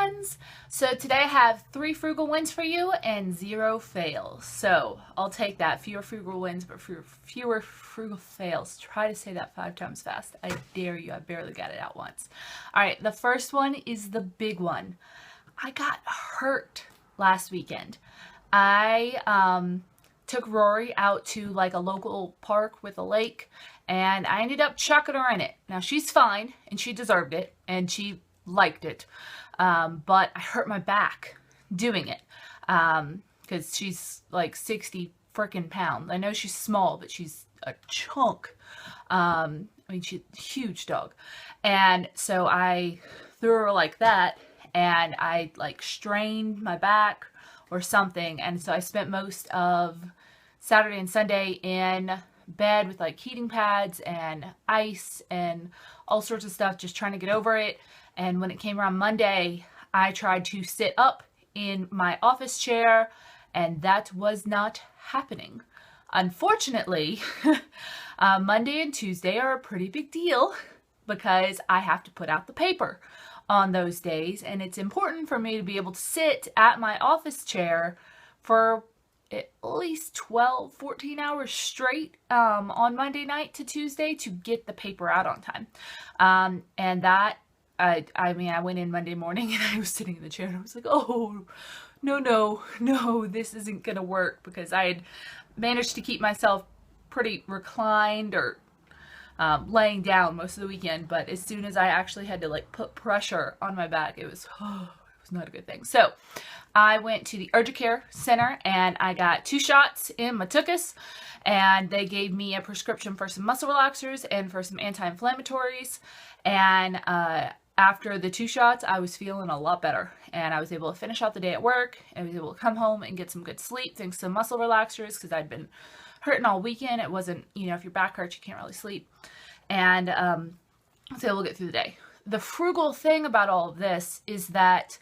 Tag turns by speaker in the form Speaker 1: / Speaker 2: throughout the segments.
Speaker 1: friends. So today I have 3 frugal wins for you and 0 fails. So I'll take that. Fewer frugal wins, but fewer frugal fails. Try to say that 5 times fast. I dare you. I barely got it out once. All right, the first one is the big one. I got hurt last weekend. I took Rory out to like a local park with a lake, and I ended up chucking her in it. Now she's fine and she deserved it and she liked it, but I hurt my back doing it because she's like 60 freaking pounds. I know she's small, but she's a chunk. I mean, she's a huge dog, and so I threw her like that, and I like strained my back or something, and so I spent most of Saturday and Sunday in bed with like heating pads and ice and all sorts of stuff, just trying to get over it. And when it came around Monday, I tried to sit up in my office chair, and that was not happening. Unfortunately, Monday and Tuesday are a pretty big deal because I have to put out the paper on those days, and it's important for me to be able to sit at my office chair for at least 12-14 hours straight on Monday night to Tuesday to get the paper out on time. And that, I mean, I went in Monday morning and I was sitting in the chair and I was like, oh, no, this isn't gonna work, because I had managed to keep myself pretty reclined or laying down most of the weekend, but as soon as I actually had to like put pressure on my back, it was not a good thing. So I went to the urgent care center and I got 2 shots in my tuchus, and they gave me a prescription for some muscle relaxers and for some anti-inflammatories. And after the 2 shots, I was feeling a lot better, and I was able to finish out the day at work. I was able to come home and get some good sleep thanks to muscle relaxers, because I'd been hurting all weekend. It wasn't, you know, if your back hurts, you can't really sleep. And so we'll get through the day. The frugal thing about all of this is that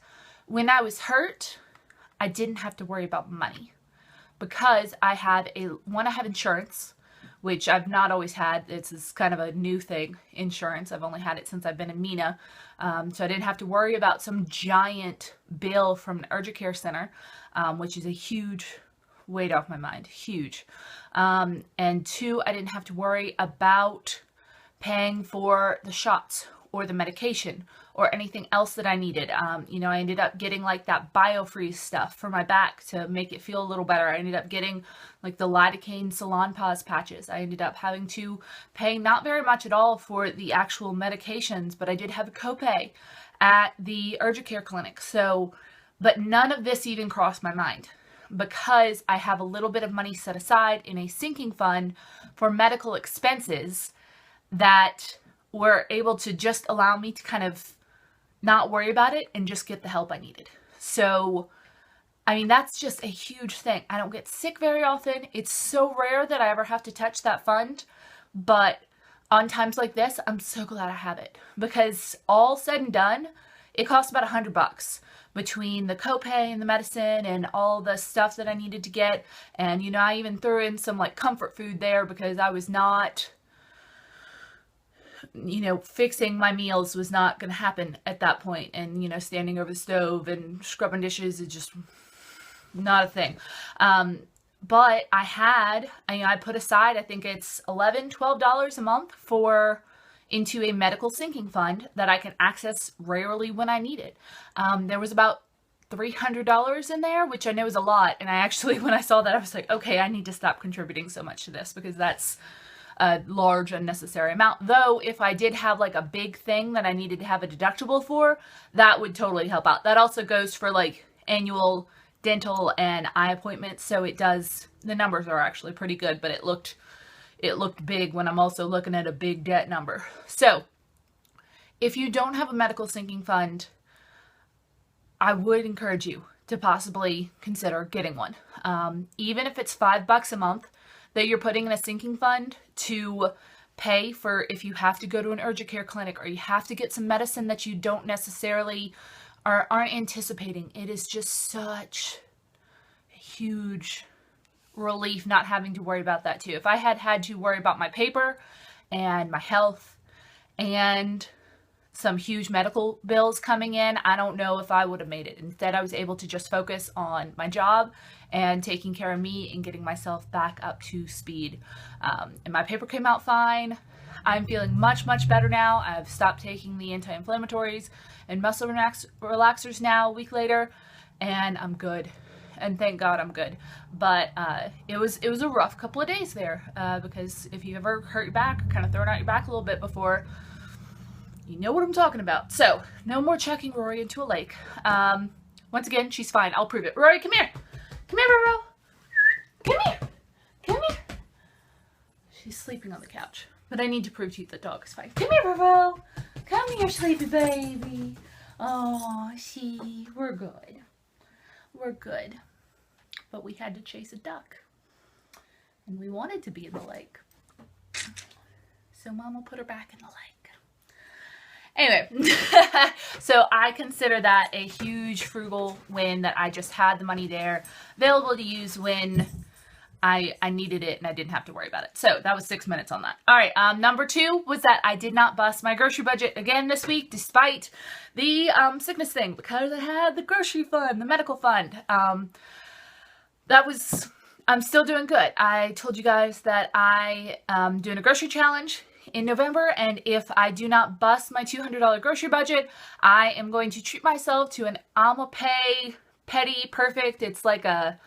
Speaker 1: when I was hurt, I didn't have to worry about money, because I have insurance, which I've not always had. It's kind of a new thing, insurance. I've only had it since I've been in Mena. So I didn't have to worry about some giant bill from an urgent care center, which is a huge weight off my mind, huge. And 2, I didn't have to worry about paying for the shots or the medication or anything else that I needed. You know, I ended up getting like that BioFreeze stuff for my back to make it feel a little better. I ended up getting like the lidocaine Salon Pause patches. I ended up having to pay not very much at all for the actual medications, but I did have a copay at the urgent care clinic. So, but none of this even crossed my mind, because I have a little bit of money set aside in a sinking fund for medical expenses that were able to just allow me to kind of not worry about it and just get the help I needed. So, I mean, that's just a huge thing. I don't get sick very often. It's so rare that I ever have to touch that fund, but on times like this, I'm so glad I have it, because all said and done, it costs about $100 between the copay and the medicine and all the stuff that I needed to get. And, you know, I even threw in some like comfort food there, because I was not, you know, fixing my meals was not going to happen at that point. And, you know, standing over the stove and scrubbing dishes is just not a thing. But I put aside, I think it's $11-12 a month into a medical sinking fund that I can access rarely when I need it. There was about $300 in there, which I know is a lot. And I actually, when I saw that, I was like, okay, I need to stop contributing so much to this, because that's a large unnecessary amount. Though if I did have like a big thing that I needed to have a deductible for, that would totally help out. That also goes for like annual dental and eye appointments. So it does, the numbers are actually pretty good, but it looked big when I'm also looking at a big debt number. So if you don't have a medical sinking fund, I would encourage you to possibly consider getting one. Even if it's $5 a month that you're putting in a sinking fund to pay for if you have to go to an urgent care clinic or you have to get some medicine that you don't necessarily aren't anticipating. It is just such a huge relief not having to worry about that too. If I had to worry about my paper and my health and some huge medical bills coming in, I don't know if I would have made it. Instead, I was able to just focus on my job and taking care of me and getting myself back up to speed. And my paper came out fine. I'm feeling much, much better now. I've stopped taking the anti-inflammatories and muscle relaxers now a week later, and I'm good. And thank God I'm good. But it was a rough couple of days there because if you ever hurt your back, kind of thrown out your back a little bit before, you know what I'm talking about. So no more chucking Rory into a lake. Once again, she's fine. I'll prove it. Rory, come here. Come here, Roro. Come here. Come here. She's sleeping on the couch. But I need to prove to you the dog is fine. Come here, Roro. Come here, sleepy baby. Oh, see, we're good. We're good. But we had to chase a duck. And we wanted to be in the lake. So Mama put her back in the lake. Anyway, so I consider that a huge frugal win that I just had the money there available to use when I needed it and I didn't have to worry about it. So that was 6 minutes on that. All right, number 2 was that I did not bust my grocery budget again this week despite the sickness thing because I had the grocery fund, the medical fund. I'm still doing good. I told you guys that I am doing a grocery challenge in November, and if I do not bust my $200 grocery budget, I am going to treat myself to an Alma Pay Petty Perfect. It's like a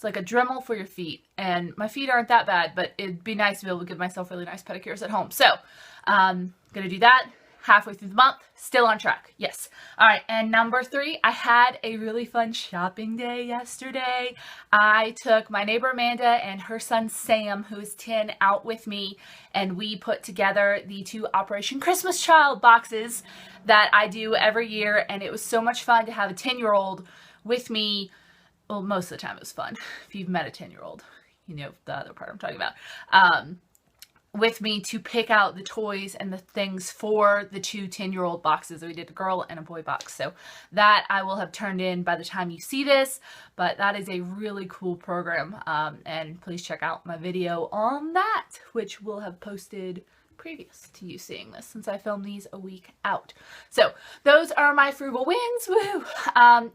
Speaker 1: Dremel for your feet, and my feet aren't that bad, but it'd be nice to be able to give myself really nice pedicures at home. So gonna do that halfway through the month. Still on track. Yes. All right. And number 3, I had a really fun shopping day yesterday. I took my neighbor Amanda and her son Sam, who is 10, out with me, and we put together the 2 Operation Christmas Child boxes that I do every year. And it was so much fun to have a 10-year-old with me. Well, most of the time it was fun. If you've met a 10-year-old, you know the other part I'm talking about. With me to pick out the toys and the things for the 2 10-year-old boxes. We did a girl and a boy box. So that I will have turned in by the time you see this, but that is a really cool program. And please check out my video on that, which will have posted previous to you seeing this since I filmed these a week out. So those are my frugal wins. Woo!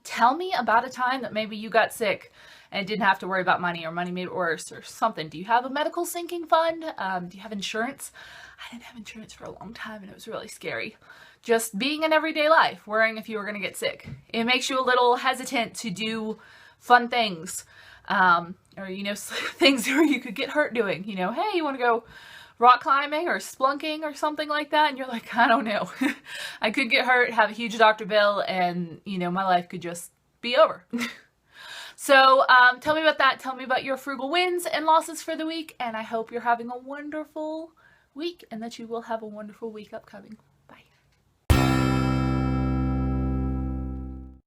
Speaker 1: Tell me about a time that maybe you got sick and didn't have to worry about money, or money made it worse or something. Do you have a medical sinking fund? Do you have insurance? I didn't have insurance for a long time and it was really scary. Just being in everyday life, worrying if you were going to get sick. It makes you a little hesitant to do fun things. Or, you know, things where you could get hurt doing. You know, hey, you want to go rock climbing or splunking or something like that, and you're like, I don't know. I could get hurt, have a huge doctor bill, and, you know, my life could just be over. So tell me about that. Tell me about your frugal wins and losses for the week, and I hope you're having a wonderful week and that you will have a wonderful week upcoming.